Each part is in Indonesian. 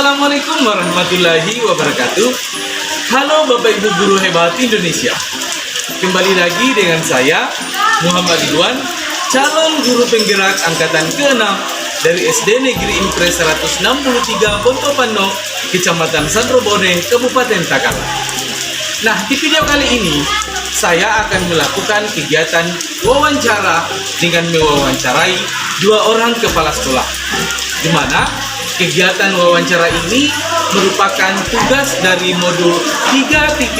Assalamualaikum warahmatullahi wabarakatuh. Halo Bapak Ibu Guru Hebat Indonesia. Kembali lagi dengan saya Muhammad Ridwan, calon guru penggerak angkatan ke-6 dari SD Negeri Impres 163 Pontopano, Kecamatan Sandrobone, Kabupaten Takalar. Nah, di video kali ini saya akan melakukan kegiatan wawancara dengan mewawancarai 2 orang kepala sekolah, di mana kegiatan wawancara ini merupakan tugas dari modul 3.1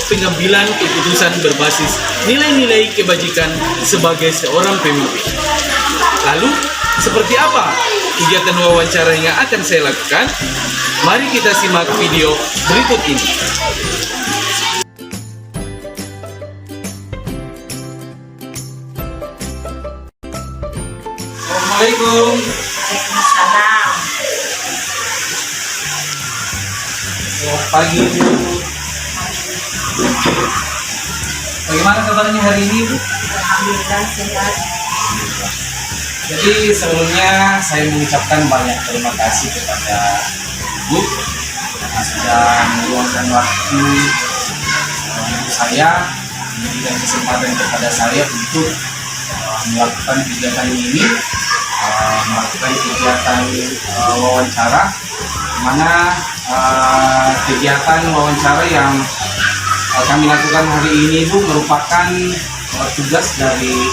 pengambilan keputusan berbasis nilai-nilai kebajikan sebagai seorang pemimpin. Lalu, seperti apa kegiatan wawancara yang akan saya lakukan? Mari kita simak video berikut ini. Assalamualaikum. Waalaikumsalam. Selamat pagi, Bu. Bagaimana kabarnya hari ini, Bu? Alhamdulillah sehat. Jadi sebelumnya saya mengucapkan banyak terima kasih kepada Ibu yang sudah meluangkan waktu untuk saya, memberikan kesempatan kepada saya untuk melakukan kegiatan ini, melakukan kegiatan wawancara, di mana kegiatan wawancara yang kami lakukan hari ini itu merupakan tugas dari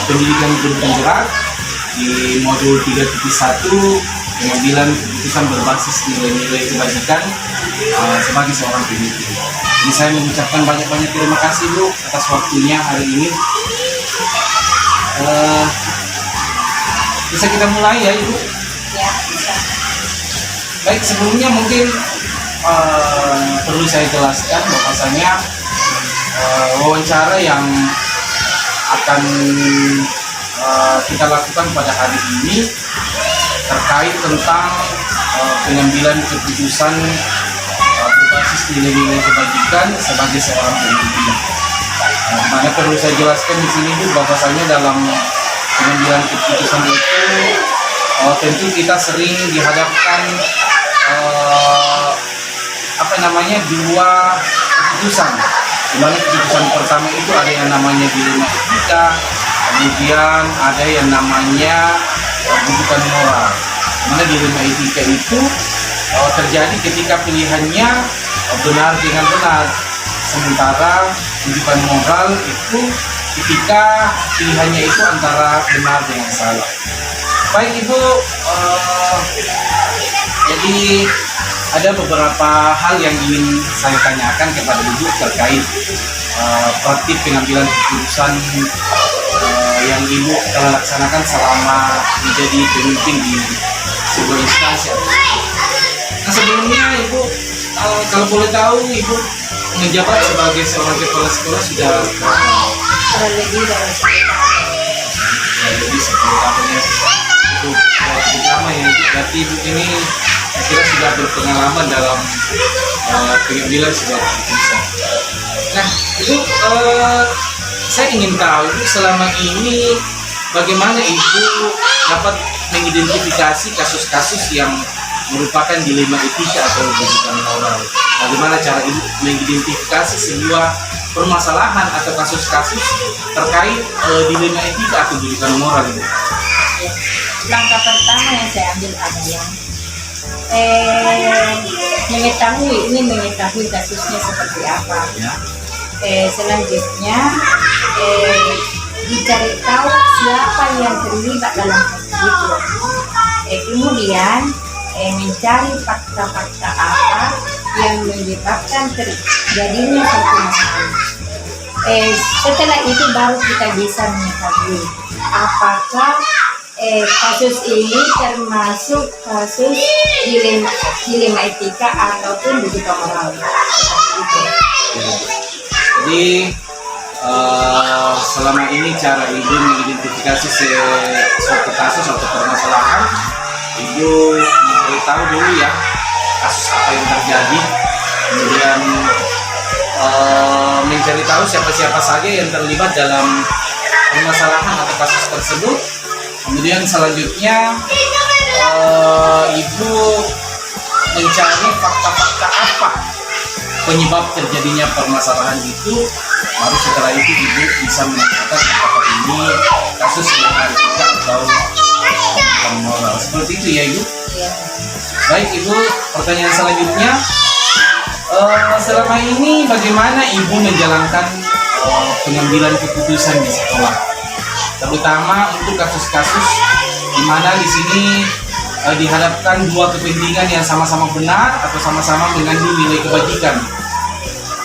pendidikan guru penggerak di modul 3.1 pengambilan keputusan berbasis nilai-nilai kebajikan sebagai seorang pemimpin. Jadi saya mengucapkan banyak-banyak terima kasih, Bu, atas waktunya hari ini. Bisa kita mulai ya, Ibu? Ya, bisa. Baik, sebelumnya mungkin perlu saya jelaskan bahwasanya wawancara yang akan kita lakukan pada hari ini terkait tentang pengambilan keputusan berbasis nilai-nilai kebajikan sebagai seorang pemimpin. Mana perlu saya jelaskan di sini, Bu, bahwasanya dalam pengambilan keputusan itu tentu kita sering dihadapkan dua keputusan. Di mana keputusan pertama itu ada yang namanya dilema etika, kemudian ada yang namanya rujukan moral. Di mana dilema etika itu terjadi ketika pilihannya benar dengan benar, sementara rujukan moral itu ketika pilihannya itu antara benar dengan salah. Baik, Ibu, jadi ada beberapa hal yang ingin saya tanyakan kepada Ibu terkait praktik pengambilan keputusan yang Ibu telah laksanakan selama menjadi pemimpin di sebuah instansi. Nah, sebelumnya Ibu, kalau boleh tahu, Ibu menjabat sebagai seorang kepala sekolah sudah Lebih dari 10 tahun ya. Itu pertama ya, berarti Ibu ini saya kira sudah berpengalaman dalam pengambilan sebuah keputusan. Nah, Ibu, saya ingin tahu, Ibu, selama ini bagaimana Ibu dapat mengidentifikasi kasus-kasus yang merupakan dilema etika atau rujukan moral. Bagaimana cara Ibu mengidentifikasi sebuah permasalahan atau kasus-kasus terkait dilema etika atau rujukan moral Ibu? langkah pertama yang saya ambil adalah mengetahui kasusnya seperti apa. Ya. Selanjutnya dicari tahu siapa yang terlibat dalam kasus itu. Kemudian mencari fakta-fakta apa yang menyebabkan terjadinya suatu masalah. Setelah itu baru kita bisa mengetahui apakah kasus ini termasuk kasus dilema etika ataupun rujukan moral. Jadi selama ini cara Ibu mengidentifikasi suatu kasus atau permasalahan, Ibu memberitahu dulu ya kasus apa yang terjadi, kemudian mencari tahu siapa-siapa saja yang terlibat dalam permasalahan atau kasus tersebut. Kemudian selanjutnya ibu mencari fakta-fakta apa penyebab terjadinya permasalahan itu, baru setelah itu ibu bisa menentukan apakah ini kasus melanggar etika atau bukan moral. Seperti itu ya ibu. Iya. Baik ibu, pertanyaan selanjutnya, selama ini bagaimana ibu menjalankan pengambilan keputusan di sekolah, terutama untuk kasus-kasus di mana di sini dihadapkan dua kepentingan yang sama-sama benar atau sama-sama mengandung nilai kebajikan.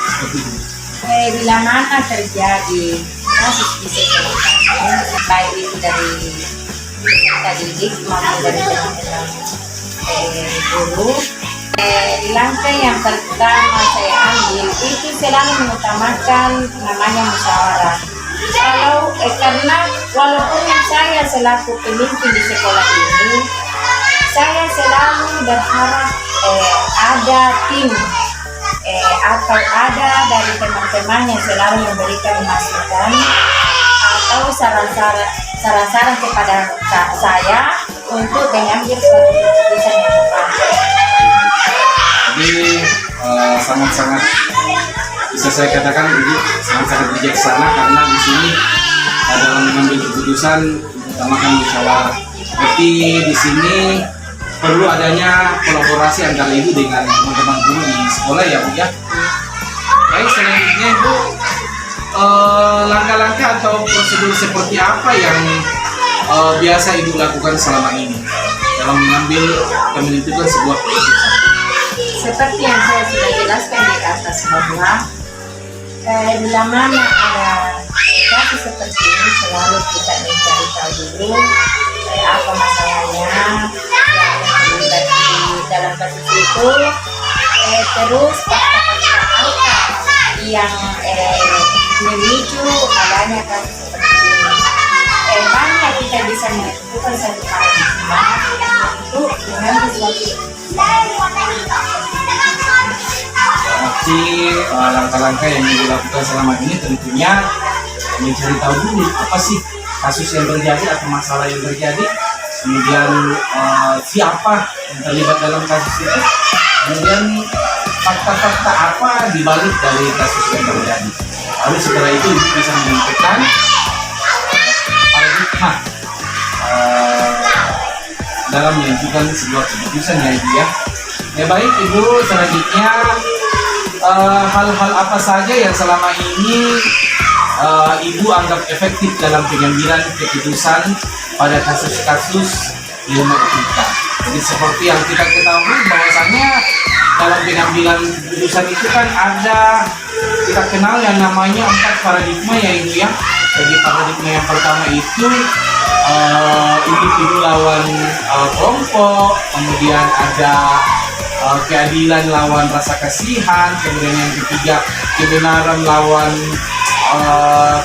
Seperti itu. Bila mana terjadi kasus di sekolah, baik itu dari peserta didik maupun dari teman-teman guru, langkah yang pertama saya ambil itu selalu mengutamakan namanya musyawarah. Kalau karena walaupun saya selaku pemimpin di sekolah ini, saya selalu berharap ada tim atau ada dari teman-teman yang selalu memberikan masukan atau saran-saran kepada saya untuk mengambil suatu keputusan yang tepat. Jadi sangat-sangat bisa saya katakan ibu sangat-sangat bijaksana, karena di sini dalam mengambil keputusan utamakan musyawarah. Berarti di sini perlu adanya kolaborasi antara ibu dengan teman-teman guru di sekolah ya bu ya. Baik, selanjutnya ibu, langkah-langkah atau prosedur seperti apa yang biasa ibu lakukan selama ini dalam mengambil dan menentukan sebuah keputusan? Seperti yang saya sudah jelaskan di atas bahwa bila mana ada kasus seperti ini selalu kita mencari tahu dulu apa masalahnya yang terlibat di dalam kasus itu, terus fakta-fakta apa yang memicu adanya kasus seperti ini. Banyak kita bisa menentukan satu paradigma untuk mengambil suatu. Berarti langkah-langkah yang dilakukan selama ini tentunya mencari tahu dulu apa sih kasus yang terjadi atau masalah yang terjadi, kemudian siapa yang terlibat dalam kasus itu, kemudian fakta-fakta apa dibalik dari kasus yang terjadi. Lalu setelah itu bisa menentukan paradigma dalam menentukan sebuah keputusan ya ibu ya. Ya baik ibu, selanjutnya hal-hal apa saja yang selama ini ibu anggap efektif dalam pengambilan keputusan pada kasus-kasus di rumah kita. Jadi seperti yang kita ketahui bahwasanya dalam pengambilan keputusan itu kan ada, kita kenal yang namanya 4 paradigma ya ibu ya. Jadi paradigma yang pertama itu individu lawan kelompok, kemudian ada keadilan lawan rasa kasihan, kemudian yang ketiga kebenaran lawan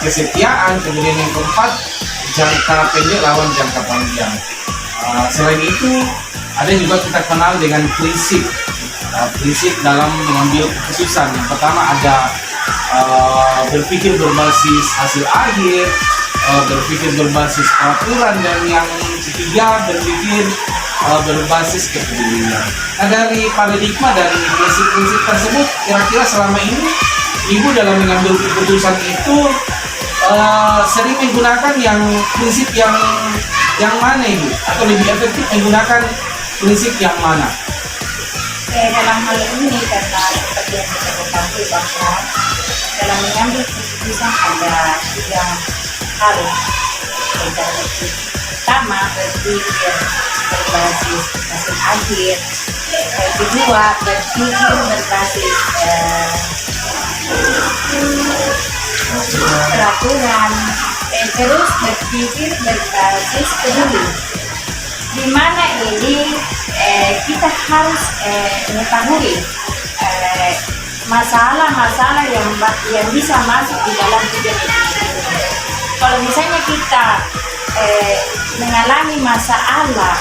kesetiaan, kemudian yang keempat jangka pendek lawan jangka panjang. Selain itu ada juga kita kenal dengan prinsip dalam mengambil keputusan. Yang pertama ada berpikir berbasis hasil akhir, berpikir berbasis peraturan, dan yang ketiga berpikir berbasis kepedulian. Nah, dari paradigma dan prinsip-prinsip tersebut, kira-kira selama ini ibu dalam mengambil keputusan itu sering menggunakan yang prinsip yang mana ibu, atau lebih efektif menggunakan prinsip yang mana? Dalam hal ini karena seperti yang kita ketahui bahwa dalam mengambil keputusan ada 3 hal. Pertama, berpikir berbasis hasil akhir. Kedua, berpikir berbasis peraturan. Terus berpikir berbasis peduli. Di mana ini kita harus mengetahui masalah-masalah yang bisa masuk di dalam hidup kita. Kalau misalnya kita mengalami masalah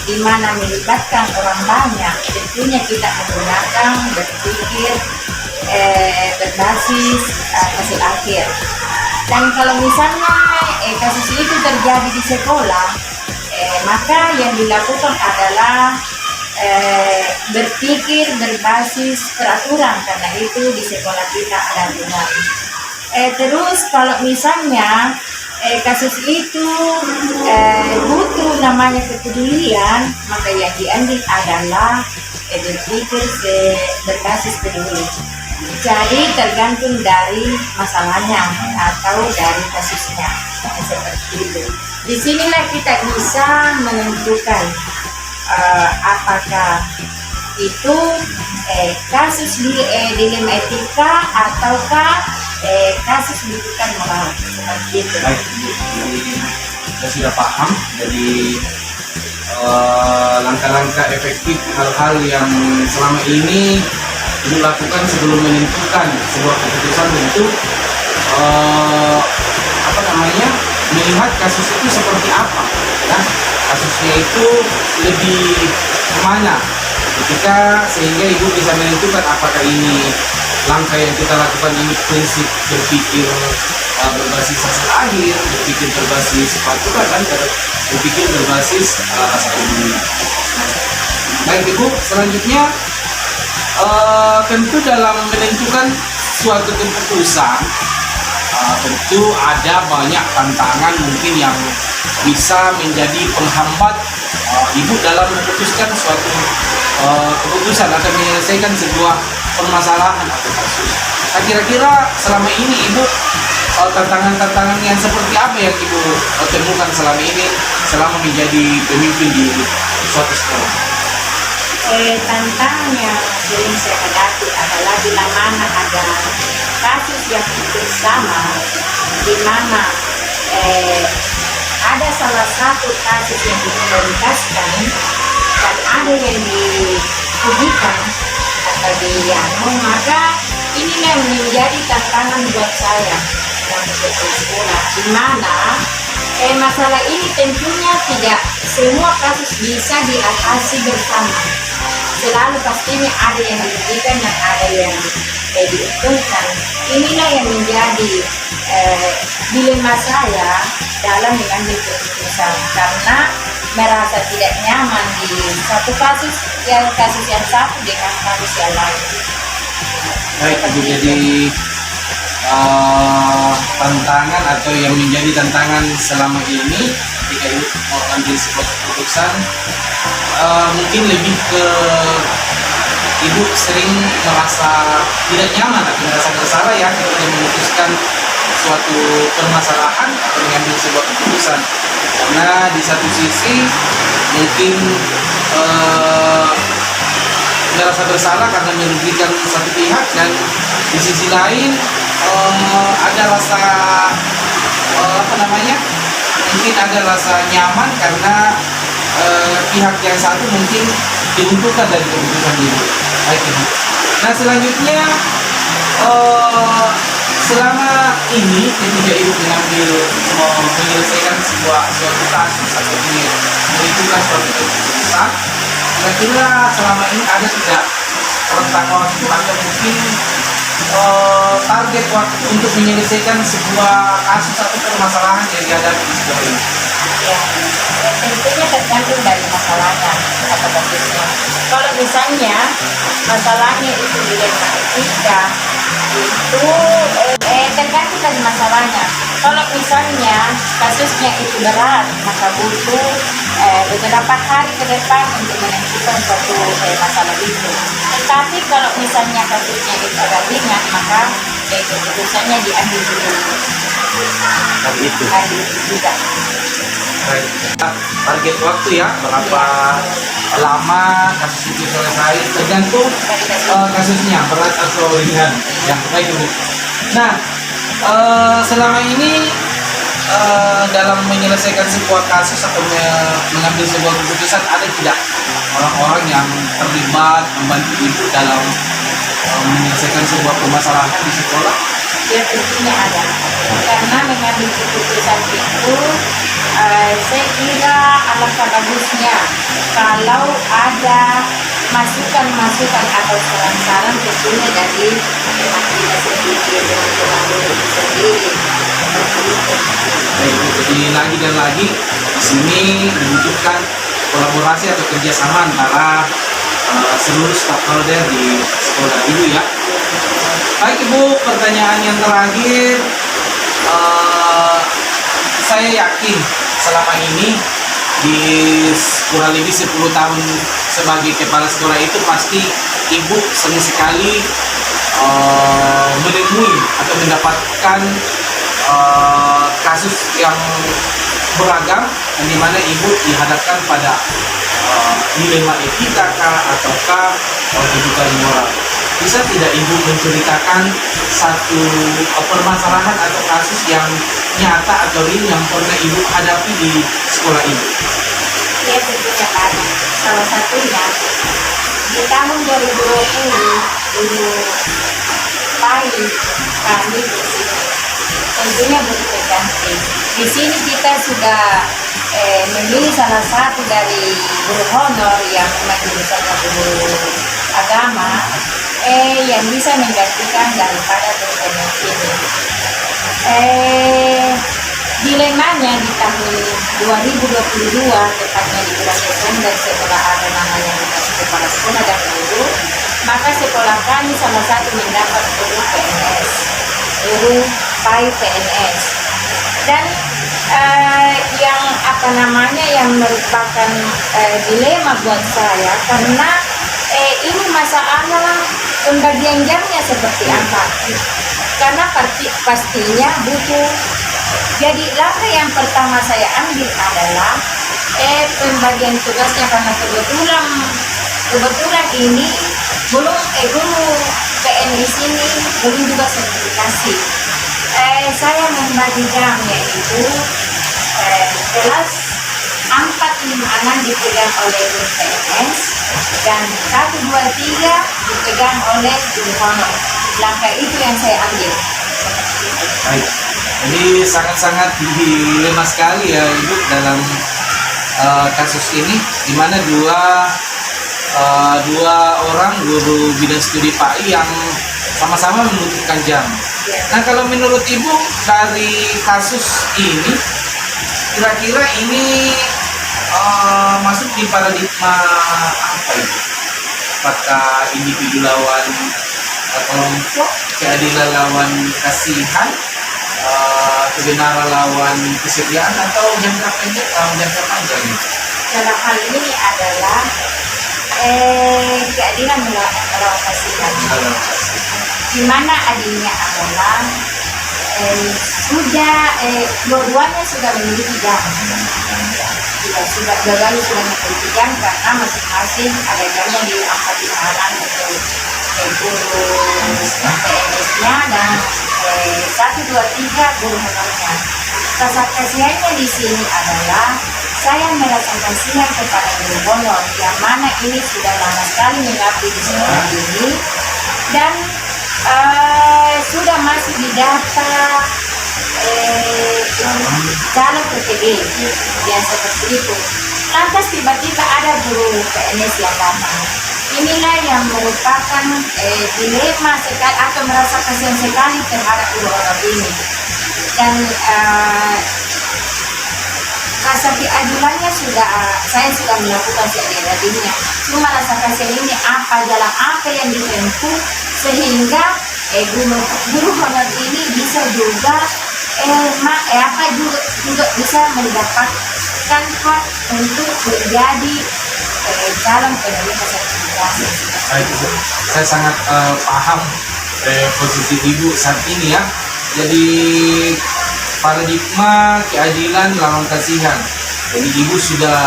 di mana melibatkan orang banyak, tentunya kita menggunakan berpikir berbasis hasil akhir. Dan kalau misalnya kasus itu terjadi di sekolah, Maka yang dilakukan adalah berpikir berbasis peraturan, karena itu di sekolah kita ada aturan. Terus kalau misalnya kasus itu butuh namanya kepedulian, maka yang diambil adalah berpikir berbasis peduli. Jadi tergantung dari masalahnya atau dari kasusnya, seperti itu. Disinilah kita bisa menentukan apakah itu kasus dilema etika ataukah kasus bukan moral, seperti itu. Baik, jadi kita sudah paham dari langkah-langkah efektif hal-hal yang selama ini dilakukan sebelum menentukan sebuah keputusan untuk melihat kasus itu seperti apa, ya kasusnya itu lebih kemana ketika sehingga ibu bisa menentukan apakah ini langkah yang kita lakukan ini prinsip berpikir berbasis hasil akhir, berpikir berbasis peraturan, dan berpikir berbasis rasa peduli. Baik ibu, selanjutnya tentu dalam menentukan suatu keputusan tentu ada banyak tantangan mungkin yang bisa menjadi penghambat ibu dalam memutuskan suatu keputusan atau menyelesaikan sebuah permasalahan atau kasus. Nah, kira-kira selama ini ibu tantangan-tantangan yang seperti apa yang ibu temukan selama ini selama menjadi pemimpin di suatu sekolah? Tantangan yang sering saya hadapi adalah bila mana ada kasus yang hampir sama, di mana ada salah satu kasus yang diprioritaskan dan ada yang diujikan atau dianu, maka inilah menjadi tantangan buat saya yang bekerja di sekolah, di mana masalah ini tentunya tidak semua kasus bisa diatasi bersama. Selalu pastinya ada yang dirugikan dan ada yang diuntungkan. Inilah yang menjadi dilema saya dalam mengambil keputusan, karena merasa tidak nyaman di satu kasus yang satu dengan kasus yang lain. Baik ibu, jadi tantangan atau yang menjadi tantangan selama ini ketika ibu mengambil sebuah keputusan mungkin lebih ke ibu sering merasa tidak nyaman atau merasa bersalah ya ketika memutuskan suatu permasalahan atau mengambil sebuah keputusan, karena di satu sisi mungkin merasa bersalah karena merugikan satu pihak, dan di sisi lain ada rasa mungkin ada rasa nyaman karena pihak yang satu mungkin diuntungkan dari keputusan ini. Baik ibu. Nah selanjutnya selama ini ketika ibu menyelesaikan suatu kasus atau menentukan suatu keputusan, kira-kira selama ini ada tidak rentang waktu atau mungkin target waktu untuk menyelesaikan sebuah kasus atau permasalahan yang dihadapi di sekolah ini? Ya, tentunya tergantung dari masalahnya atau kasusnya. Kalau misalnya masalahnya itu dilema etika, itu tergantung dari masalahnya. Kalau misalnya kasusnya itu berat, maka butuh beberapa hari ke depan untuk menentukan suatu masalah itu. Tetapi kalau misalnya kasusnya itu agak ringan, maka keputusannya diambil dulu. Hari itu juga. Target waktu ya, berapa lama kasus itu selesai tergantung kasusnya berat atau ringan ya. Baik ibu. Nah selama ini dalam menyelesaikan sebuah kasus atau mengambil sebuah keputusan, ada tidak orang-orang yang terlibat membantu ibu dalam menyelesaikan sebuah permasalahan di sekolah? Ya tentunya ada, karena mengambil keputusan itu saya kira alangkah bagusnya kalau ada masukan-masukan atau saran-saran tentunya dari teman kita sendiri, dengan teman sendiri. Baik, lagi dan lagi di sini dibutuhkan kolaborasi atau kerjasama antara seluruh stakeholder di sekolah Ibu ya. Baik Ibu, pertanyaan yang terakhir, saya yakin selama ini di kurang lebih 10 tahun sebagai kepala sekolah itu pasti Ibu sering sekali menemui atau mendapatkan kasus yang beragam dan di mana Ibu dihadapkan pada dilema etika ataukah kedudukan moral. Bisa tidak Ibu menceritakan satu permasalahan atau kasus yang nyata atau real yang pernah Ibu hadapi di sekolah Ibu? Ya tentunya Pak. Salah satunya di tahun 2020 dulu pagi kami di sini tentunya begitu cantik. Di sini kita sudah memilih salah satu dari guru honor yang memang misalnya guru agama yang bisa menggantikan daripada guru honor ini. Dilemanya di tahun 2022 tepatnya di bulan Desember setelah ada namanya kepala sekolah dan guru, maka sekolah kami salah satu mendapat guru PNS, guru PAI PNS. Dan yang merupakan dilema buat saya karena ini masalah pembagian jamnya seperti apa. Karena pastinya butuh. Jadi langkah yang pertama saya ambil adalah pembagian tugasnya karena kebetulan ini belum guru PNS ini belum juga sertifikasi. Saya membagi jamnya itu kelas 4, 5, 6 dipegang oleh guru PNS dan 1, 2, 3 dipegang oleh guru honor. Langkah itu yang saya ambil. Baik, jadi sangat-sangat dilema sekali ya Ibu dalam kasus ini, di mana dua orang guru bidang studi PAI yang sama-sama membutuhkan jam. Nah, kalau menurut Ibu dari kasus ini, kira-kira ini masuk di paradigma apa Ibu? Apakah individu lawan kelompok, keadilan lawan kasihan, kebenaran lawan kesetiaan, atau jangka pendek lawan jangka panjang? Dalam hal ini adalah keadilan melawan kasihan. Di mana adilnya adalah dua-duanya sudah memiliki jam. Dua-duanya sudah memiliki jam karena masing-masing ada jamnya di 4 halan untuk guru PNS-nya dan 1, 2, 3 guru honornya. Rasa kasihannya di sini adalah saya merasa kasihan kepada guru honor yang mana ini sudah lama sekali mengabdi di sekolah ini dan sudah masuk di data calon PTB yang seperti itu. Lantas tiba-tiba ada guru PNS yang datang. Inilah yang merupakan dilema sekali atau merasa kasihan sekali terhadap guru honor ini. Dan rasa keadilannya saya sudah melakukan seadil-adilnya. Cuma rasa kasihan ini jalan apa yang ditempuh sehingga guru honor ini bisa juga juga bisa mendapatkan hak untuk menjadi calon penerima sertifikasi. Baik, saya sangat paham posisi Ibu saat ini ya. Jadi paradigma keadilan lawan kasihan. Jadi Ibu sudah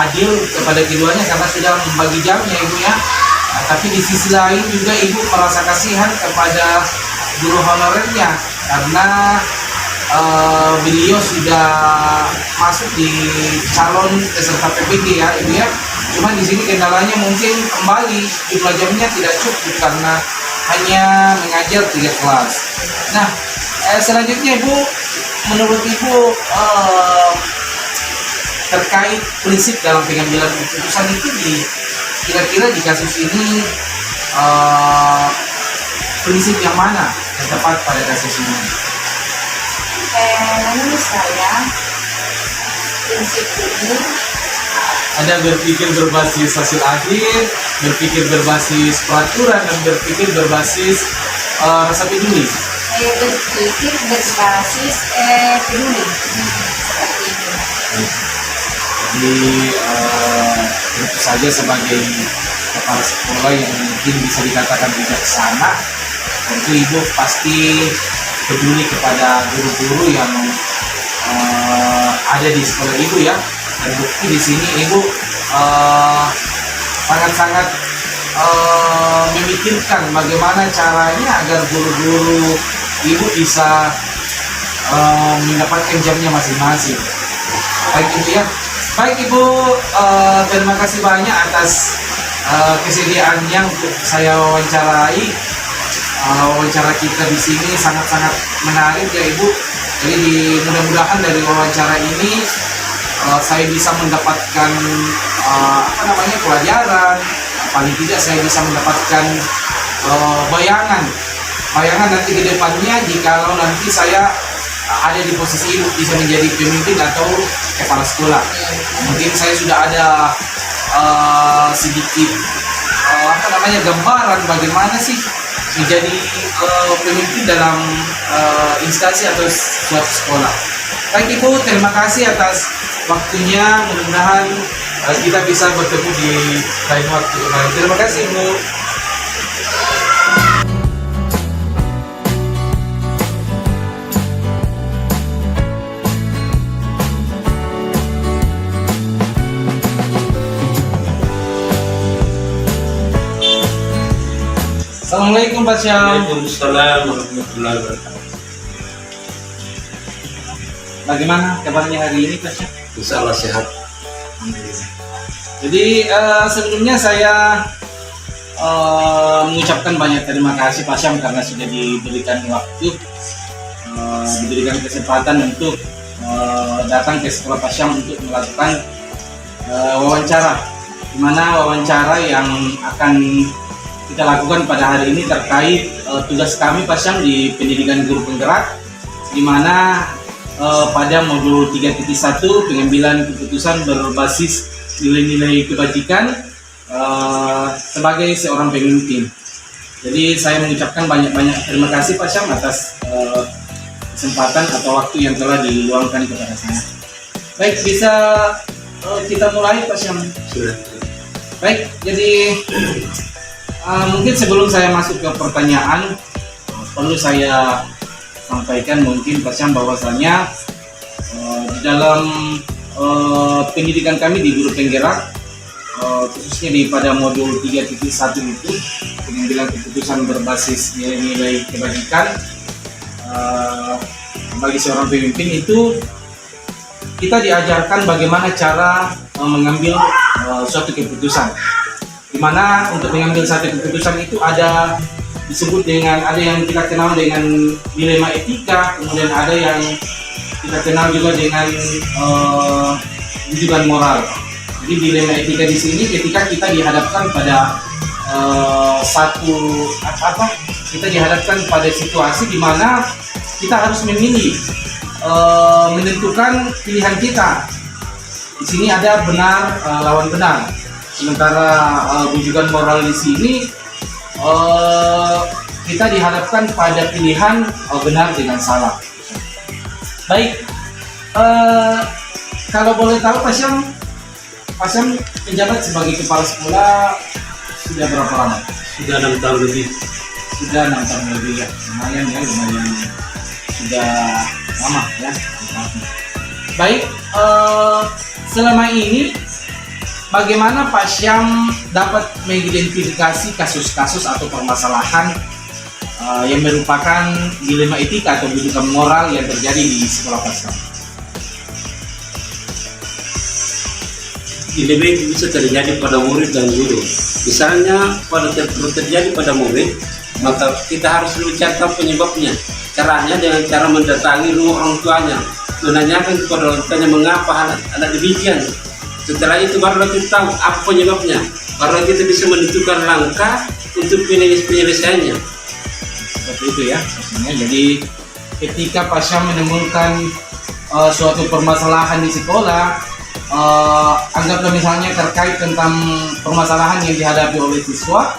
adil kepada keduanya karena sudah membagi jamnya Ibu ya. Nah, tapi di sisi lain juga Ibu merasa kasihan kepada guru honorernya karena beliau sudah masuk di calon peserta PPG ya Ibu ya. Cuma di sini kendalanya mungkin kembali jumlah jamnya tidak cukup karena hanya mengajar 3 kelas. Nah, selanjutnya Ibu, menurut Ibu terkait prinsip dalam pengambilan keputusan itu kira-kira di kasus ini prinsip yang mana yang tepat pada kasus ini? saya prinsip ini Anda berpikir berbasis hasil akhir, berpikir berbasis peraturan, dan berpikir berbasis rasa peduli. saya berpikir berbasis peduli seperti ini. Jadi tentu saja sebagai kepala sekolah yang mungkin bisa dikatakan bijaksana, tentu ibu pasti peduli kepada guru-guru yang ada di sekolah ibu ya. Dan bukti di sini ibu sangat-sangat memikirkan bagaimana caranya agar guru-guru ibu bisa mendapatkan jamnya masing-masing. Baik ibu ya. Baik ibu, terima kasih banyak atas kesediaannya untuk saya wawancarai. Wawancara kita di sini sangat-sangat menarik ya ibu. Jadi mudah-mudahan dari wawancara ini saya bisa mendapatkan pelajaran. Paling tidak saya bisa mendapatkan bayangan nanti ke depannya jikalau nanti saya ada di posisi ibu bisa menjadi pemimpin atau kepala sekolah. Mungkin saya sudah ada sedikit gambaran bagaimana sih menjadi pemimpin dalam instansi atau suatu sekolah. Baik ibu, terima kasih atas waktunya. Mudah-mudahan kita bisa bertemu di lain waktu. Terima kasih ibu. Assalamualaikum Pak Syam. Waalaikumsalam warahmatullahi wabarakatuh. Bagaimana kabarnya hari ini Pak Syam? Insya Allah sehat. Jadi sebelumnya saya mengucapkan banyak terima kasih Pak Syam karena sudah diberikan waktu, diberikan kesempatan untuk datang ke sekolah Pak Syam untuk melakukan wawancara. Di mana wawancara yang akan kita lakukan pada hari ini terkait tugas kami Pak Syam di pendidikan guru penggerak, di mana pada modul 3.1 pengambilan keputusan berbasis nilai-nilai kebajikan sebagai seorang pemimpin. Jadi saya mengucapkan banyak-banyak terima kasih Pak Syam atas kesempatan atau waktu yang telah diluangkan kepada saya. Baik, bisa kita mulai Pak Syam. Sudah. Baik, jadi mungkin sebelum saya masuk ke pertanyaan, perlu saya sampaikan mungkin Pak Syam bahwasanya di dalam pendidikan kami di guru penggerak, khususnya di pada modul 3.1 itu pengambilan keputusan berbasis nilai-nilai kebajikan bagi seorang pemimpin, itu kita diajarkan bagaimana cara mengambil suatu keputusan. Dimana untuk mengambil satu keputusan itu ada disebut dengan, ada yang kita kenal dengan dilema etika, kemudian ada yang kita kenal juga dengan rujukan moral. Jadi dilema etika di sini ketika kita dihadapkan pada kita dihadapkan pada situasi di mana kita harus memilih, menentukan pilihan kita. Di sini ada benar lawan benar. Sementara rujukan moral di sini kita dihadapkan pada pilihan benar dengan salah. Baik, kalau boleh tahu Pak Syam menjabat sebagai kepala sekolah sudah berapa lama? Sudah 6 tahun lebih. Sudah 6 tahun lebih ya, lumayan sudah lama ya. Baik, selama ini bagaimana Pak Syam dapat mengidentifikasi kasus-kasus atau permasalahan yang merupakan dilema etika atau rujukan moral yang terjadi di sekolah Pak Syam? Dilema itu bisa terjadi pada murid dan guru. Misalnya pada terjadi pada murid, maka kita harus mencari penyebabnya. Caranya dengan cara mendatangi rumah orang tuanya, menanyakan kepada orang tuanya mengapa anak demikian. Setelah itu baru kita tahu apa penyebabnya, baru kita bisa menentukan langkah untuk penyelesaiannya. Seperti itu ya maksudnya. Jadi ketika Pak Syam menemukan suatu permasalahan di sekolah, anggaplah misalnya terkait tentang permasalahan yang dihadapi oleh siswa,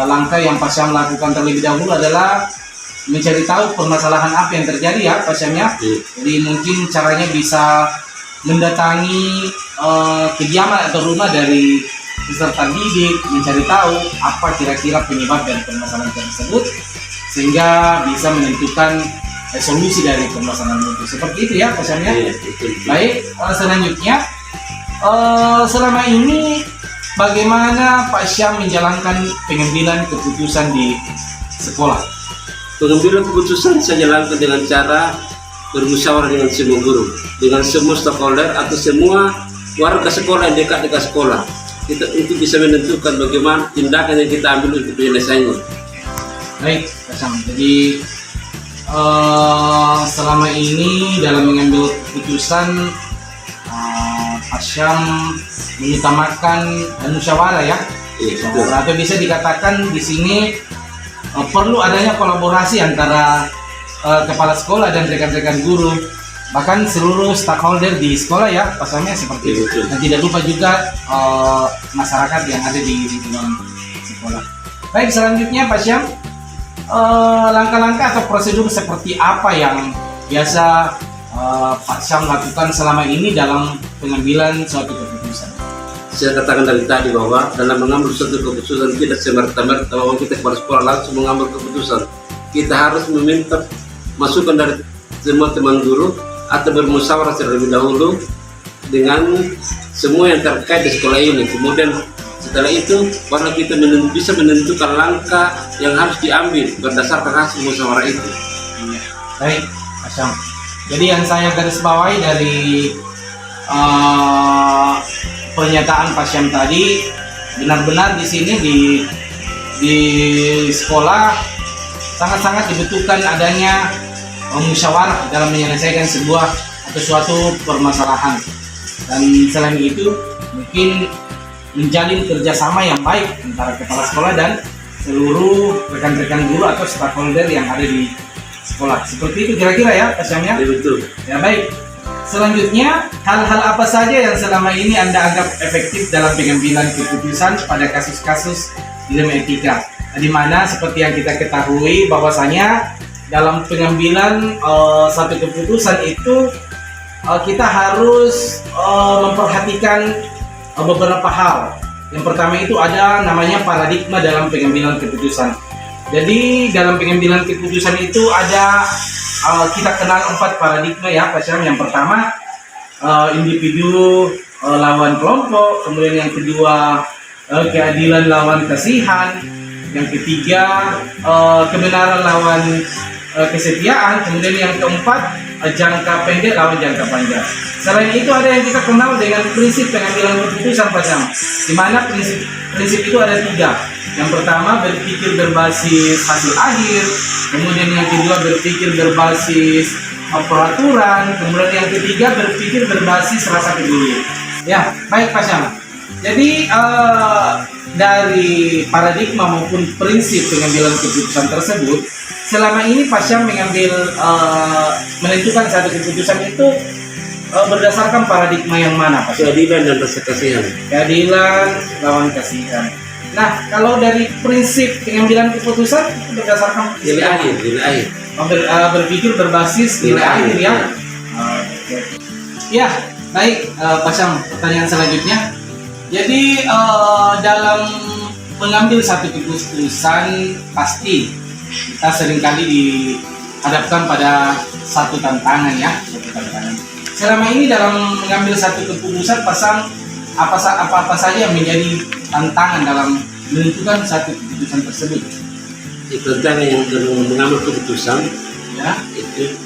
langkah yang Pak Syam lakukan terlebih dahulu adalah mencari tahu permasalahan apa yang terjadi ya Pak Syam ya. Jadi mungkin caranya bisa mendatangi kediaman atau rumah dari peserta didik, mencari tahu apa kira-kira penyebab dari permasalahan tersebut sehingga bisa menentukan solusi dari permasalahan itu. Seperti itu ya Pak Syam ya. Baik, selanjutnya selama ini bagaimana Pak Syam menjalankan pengambilan keputusan di sekolah? Pengambilan keputusan saya jalankan dengan cara bermusyawarah dengan semua guru, dengan semua stakeholder atau semua warga sekolah yang dekat-dekat sekolah. Kita untuk bisa menentukan bagaimana tindakan yang kita ambil untuk penyelesaiannya. Baik, Pak Syam. Jadi selama ini dalam mengambil keputusan Pak Syam mengutamakan musyawarah ya. Musyawarah, atau bisa dikatakan di sini perlu adanya kolaborasi antara kepala sekolah dan rekan-rekan guru, bahkan seluruh stakeholder di sekolah ya Pak Syam, seperti itu. Dan tidak lupa juga masyarakat yang ada di lingkungan sekolah. Baik, selanjutnya Pak Syam, langkah-langkah atau prosedur seperti apa yang biasa Pak Syam lakukan selama ini dalam pengambilan suatu keputusan? Saya katakan dari tadi bahwa dalam mengambil suatu keputusan tidak semerta-merta bahwa kita kepala sekolah langsung mengambil keputusan. Kita harus meminta masukan dari semua teman guru atau bermusyawarah terlebih dahulu dengan semua yang terkait di sekolah ini. Kemudian setelah itu baru kita bisa menentukan langkah yang harus diambil berdasarkan hasil musyawarah itu. Baik, Pak Syam. Jadi yang saya garis bawahi dari pernyataan Pak Syam tadi, benar-benar di sini di sekolah sangat-sangat dibutuhkan adanya musyawarah dalam menyelesaikan sebuah atau suatu permasalahan. Dan selain itu mungkin menjalin kerjasama yang baik antara kepala sekolah dan seluruh rekan-rekan guru atau stakeholder yang ada di sekolah. Seperti itu kira-kira ya Pak Syam ya? Betul. Ya baik. Selanjutnya, hal-hal apa saja yang selama ini Anda anggap efektif dalam pengambilan keputusan pada kasus-kasus dilema etika? Di mana seperti yang kita ketahui bahwasanya dalam pengambilan satu keputusan itu kita harus memperhatikan beberapa hal. Yang pertama itu ada namanya paradigma dalam pengambilan keputusan. Jadi dalam pengambilan keputusan itu ada kita kenal 4 paradigma ya Pak Syam. Yang pertama individu lawan kelompok, kemudian yang kedua keadilan lawan kasihan, yang ketiga kebenaran lawan kesetiaan, kemudian yang keempat jangka pendek lawan jangka panjang. Selain itu ada yang kita kenal dengan prinsip pengambilan keputusan Pak Syam, di mana prinsip itu ada 3. Yang pertama berpikir berbasis hasil akhir, kemudian yang kedua berpikir berbasis peraturan, kemudian yang ketiga berpikir berbasis rasa peduli. Ya, baik Pak Syam. Jadi dari paradigma maupun prinsip pengambilan keputusan tersebut, selama ini Pak Syam menentukan satu keputusan itu berdasarkan paradigma yang mana Pak Syam? Keadilan dan rasa kasihan. Keadilan lawan kasihan. Nah, kalau dari prinsip pengambilan keputusan itu berdasarkan Nilai akhir. Berpikir berbasis nilai akhir ya. Ya, baik Pak Syam, pertanyaan selanjutnya. Jadi dalam mengambil satu keputusan pasti kita seringkali dihadapkan pada satu tantangan ya. Selama ini dalam mengambil satu keputusan Pak Syam, apa saja yang menjadi tantangan dalam menentukan satu keputusan tersebut? Tantangan yang dalam mengambil keputusan Ya, itu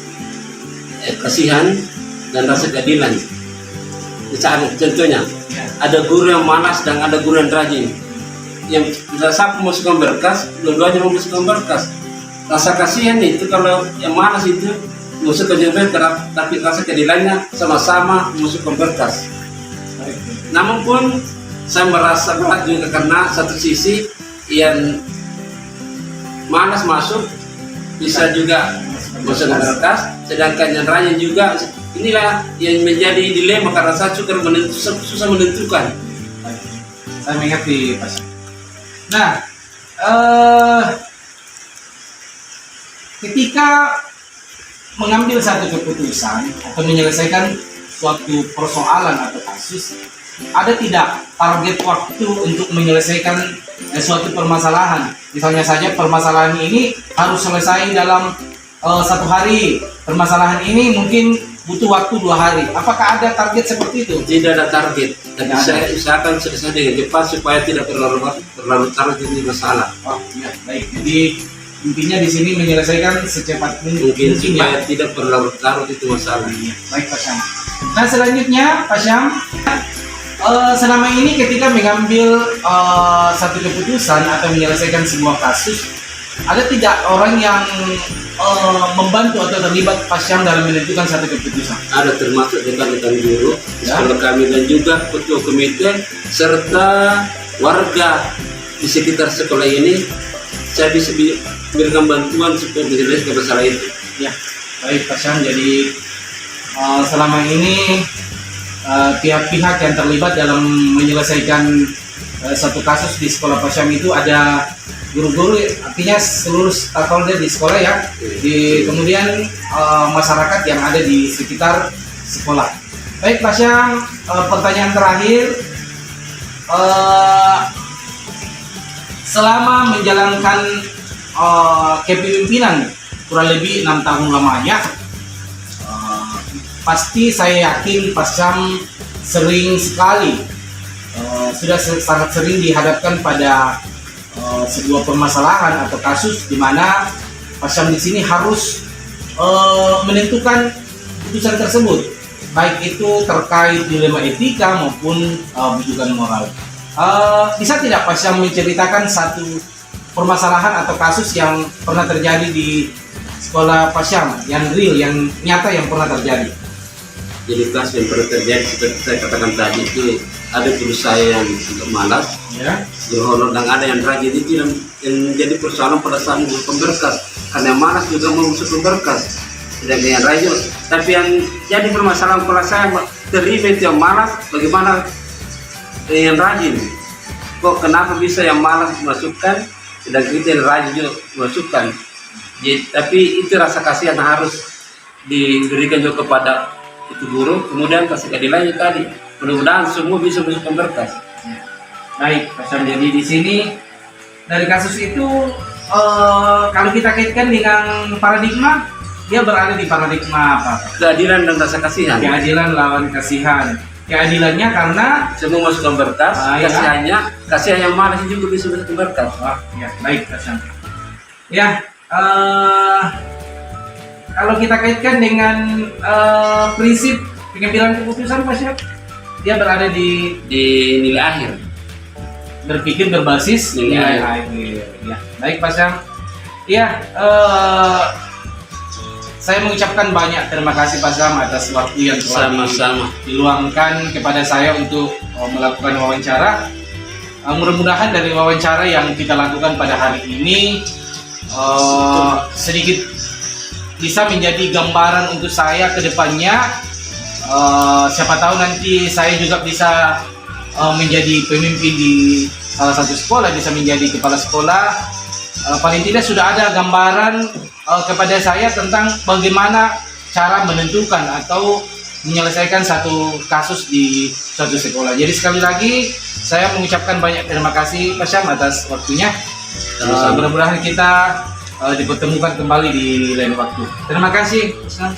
kasihan dan rasa keadilan. Misalnya, contohnya ada guru yang malas dan ada guru yang rajin. Yang satu masukkan berkas, dua-duanya memasukkan berkas. Rasa kasihan itu kalau yang malas itu masukkan berkas, tapi rasa keadilannya sama-sama masukkan berkas. Namun pun saya merasa berat juga karena satu sisi yang malas masuk bisa juga bosan berkas, sedangkan yang lain juga inilah yang menjadi dilema karena saya susah menentukan. Saya mengerti Pak Syam. Nah, ketika mengambil satu keputusan atau menyelesaikan suatu persoalan atau kasus, ada tidak target waktu untuk menyelesaikan suatu permasalahan? Misalnya saja permasalahan ini harus selesai dalam 1 hari, permasalahan ini mungkin butuh waktu 2 hari. Apakah ada target seperti itu? Tidak ada target, tapi Tidak ada. saya usahakan selesai dengan cepat supaya tidak terlalu larut jadi masalah. Oh iya, baik. Jadi intinya di sini menyelesaikan secepat Mungkin mungkin supaya ya. tidak berlarut-larut itu masalah. Iya, baik Pak Syam. Nah selanjutnya Pak Syam, selama ini ketika mengambil satu keputusan atau menyelesaikan sebuah kasus, ada tidak orang yang membantu atau terlibat Pak Syam dalam menentukan satu keputusan? Ada termasuk rekan-rekan guru di Ya. sekolah kami dan juga ketua komite serta warga di sekitar sekolah ini. Saya bisa berikan bantuan supaya menyelesaikan masalah itu. Ya, baik Pak Syam. Jadi selama ini pihak-pihak yang terlibat dalam menyelesaikan satu kasus di sekolah Pak Syam itu ada guru-guru, artinya seluruh stakeholder di sekolah ya, kemudian masyarakat yang ada di sekitar sekolah. Baik Pak Syam, pertanyaan terakhir, selama menjalankan kepemimpinan kurang lebih 6 tahun lamanya, pasti saya yakin Pak Syam sering sekali sudah sangat sering dihadapkan pada sebuah permasalahan atau kasus di mana Pak Syam di sini harus menentukan putusan tersebut, baik itu terkait dilema etika maupun bujukan moral. Bisa tidak Pak Syam menceritakan satu permasalahan atau kasus yang pernah terjadi di sekolah Pak Syam, yang real, yang nyata, yang pernah terjadi? Jadi kasus yang pernah terjadi seperti saya katakan tadi itu ada guru saya yang agak malas, Ya. guru honor, dan ada yang rajin. Itu yang jadi persoalan pada saat mengurus berkas, karena yang malas juga mengurus berkas, sedangkan yang rajin. Tapi yang jadi permasalahan kalau saya terima itu yang malas, bagaimana yang rajin? Kok kenapa bisa yang malas dimasukkan, sedangkan kita yang rajin juga dimasukkan? Jadi, tapi itu rasa kasihan harus diberikan juga kepada itu guru, kemudian kasih keadilannya tadi. Mudah-mudahan semua bisa masukkan berkas. Baik, Pak Syam. Jadi di sini dari kasus itu kalau kita kaitkan dengan paradigma, dia berada di paradigma apa? Keadilan dan rasa kasihan. Keadilan lawan kasihan. Keadilannya karena Semua masukkan berkas, Ya. kasihan yang malas juga bisa masukkan berkas. ya, baik Pak Syam. Ya, kalau kita kaitkan dengan prinsip pengambilan keputusan Pak Syam, dia berada di Di nilai akhir. berpikir berbasis Nilai nilai akhir. akhir. Ya, baik Pak Syam. Ya, saya mengucapkan banyak terima kasih Pak Syam atas waktu yang telah Sama-sama. diluangkan kepada saya untuk melakukan wawancara. Mudah-mudahan dari wawancara yang kita lakukan pada hari ini sedikit bisa menjadi gambaran untuk saya ke depannya. Siapa tahu nanti saya juga bisa menjadi pemimpin di salah satu sekolah, bisa menjadi kepala sekolah. Paling tidak sudah ada gambaran kepada saya tentang bagaimana cara menentukan atau menyelesaikan satu kasus di suatu sekolah. Jadi sekali lagi saya mengucapkan banyak terima kasih Pak Syam atas waktunya. Sama-sama. Mudah-mudahan kita dipertemukan kembali di lain waktu. Terima kasih Pak Syam.